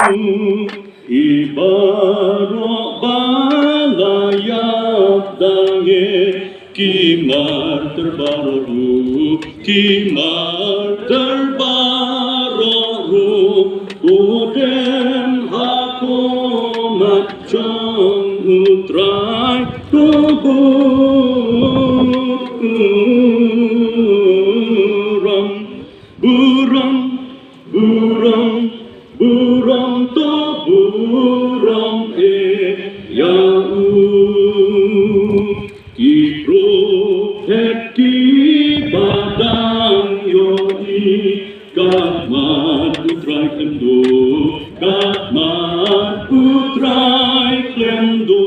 Ibarat balayap dange kimar terbaru udem aku macam utrai buram to buram yau kipro ki badang yoi gatmat utrai kendo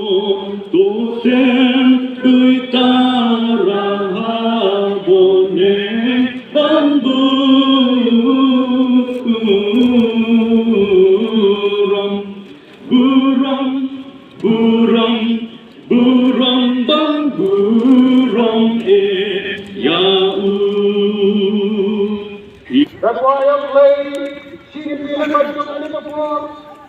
totem duitara bone bambu buram bang buram yau. That's why I'm playing. She can be in my before.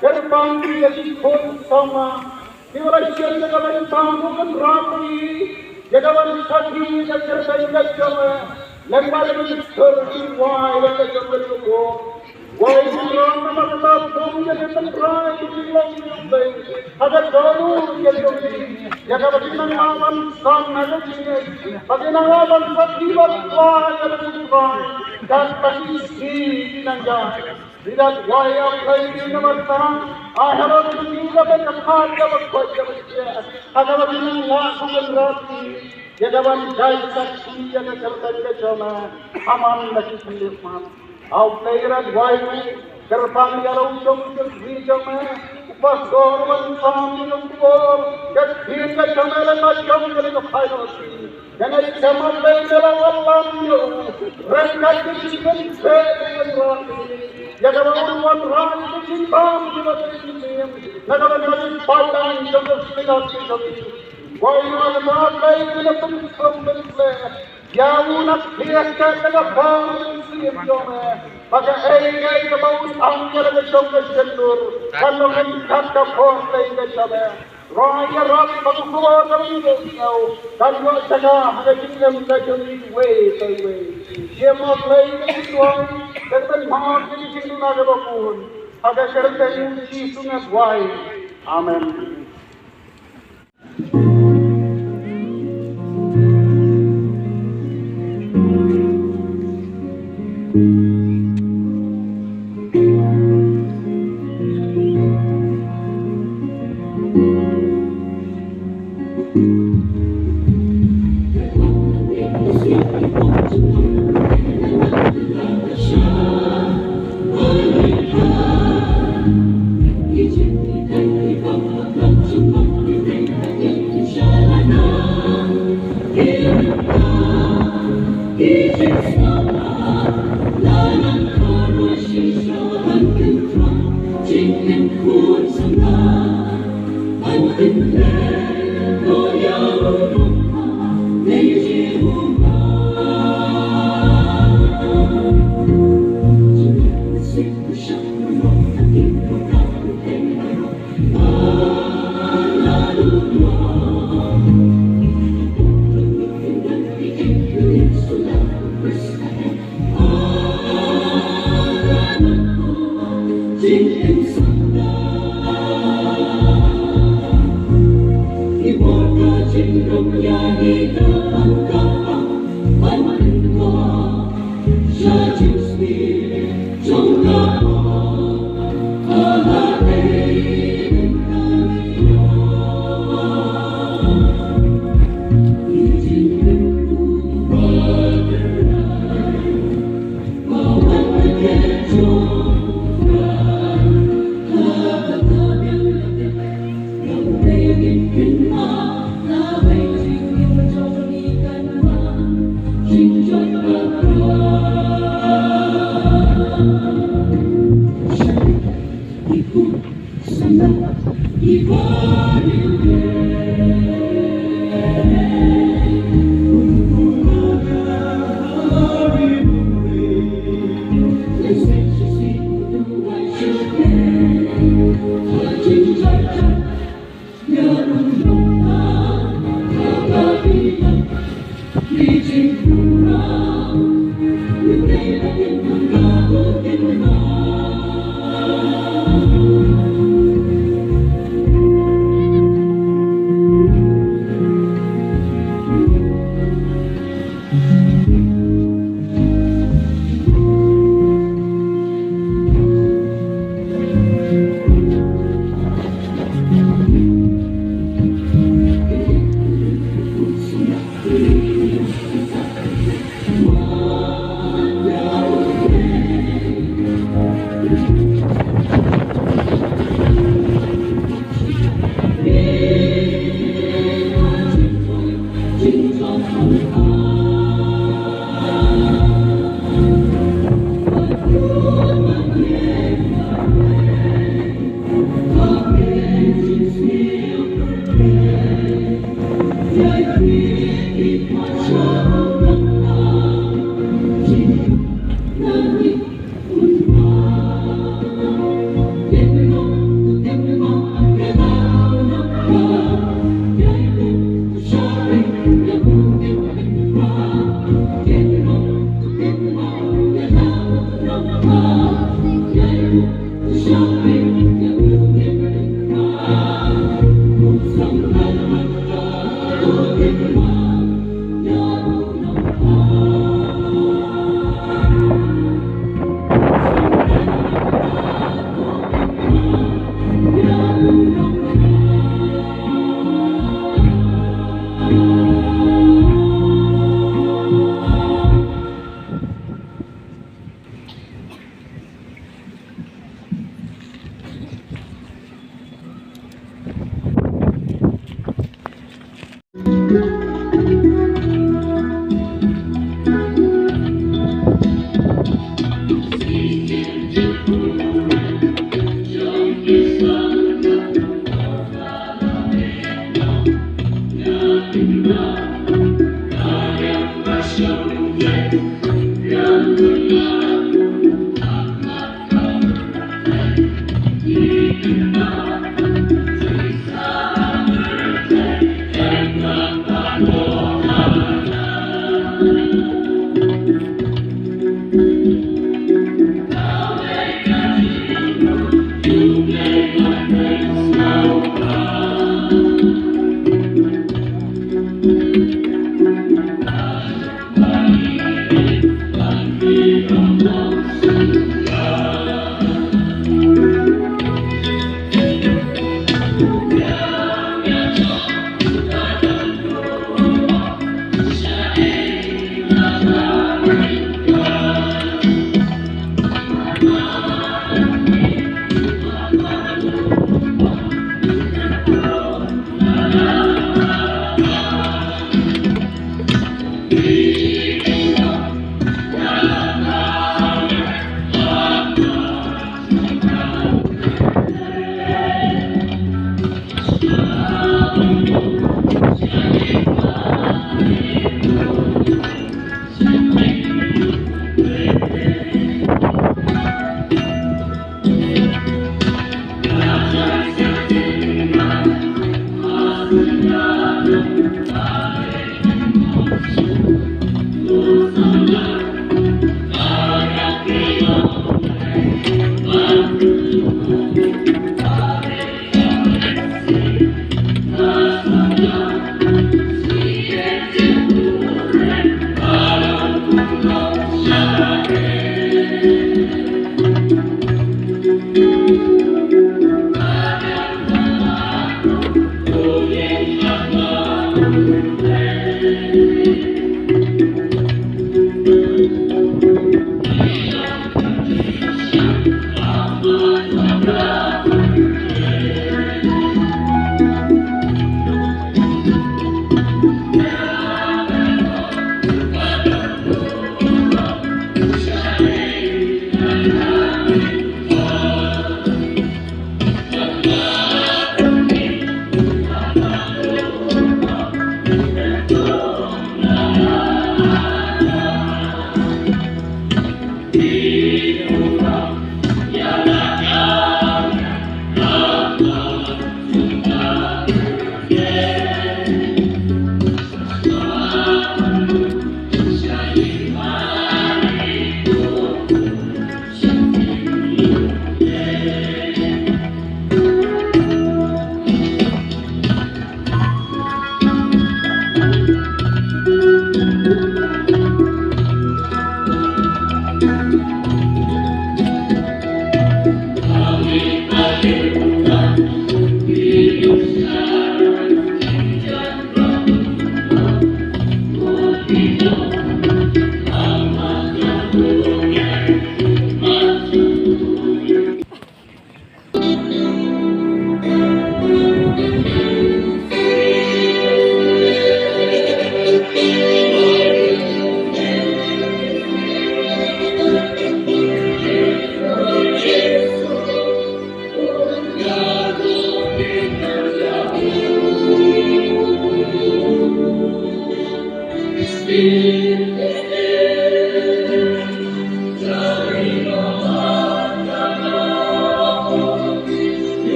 Get a boundary as she holds summer. He will share the government town and property. Get a one study that you're saying that somewhere. Let my little story why let the government go. Why is it wrong? I'm not allowed to get in the pride to be long to play. Other don't get to me. Get a Paginawan son, another genius. Paginawan son, he was fly, that is he in a that's why I'm playing in the town. I have a belief of a heart of a question. I have a belief of a rati. Yet a one dies at sea and a Kalkana. I'm on the kitchen man. I'll play it at Wiley. Karpan yellow young region man. Was government family of war. Get here the Chamel and my young in the final scene. Then I come up and tell Allah you. Rest at the chicken, and rati. Yagavan one run to the farm to the museum. Nagavan fight and the spinach of it. Why you are not playing in a police from the flare? Yawuna clear cat and a farm museum, but the age about Uncle and the Shoka Shendur, and cut the force playing the Shabbat. Roy up for the floor of the now. That was the guy the kingdom that you need way. Jim of playing the one. That the heart is in another moon. Other certain chief to not why. Amen.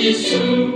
Jesus,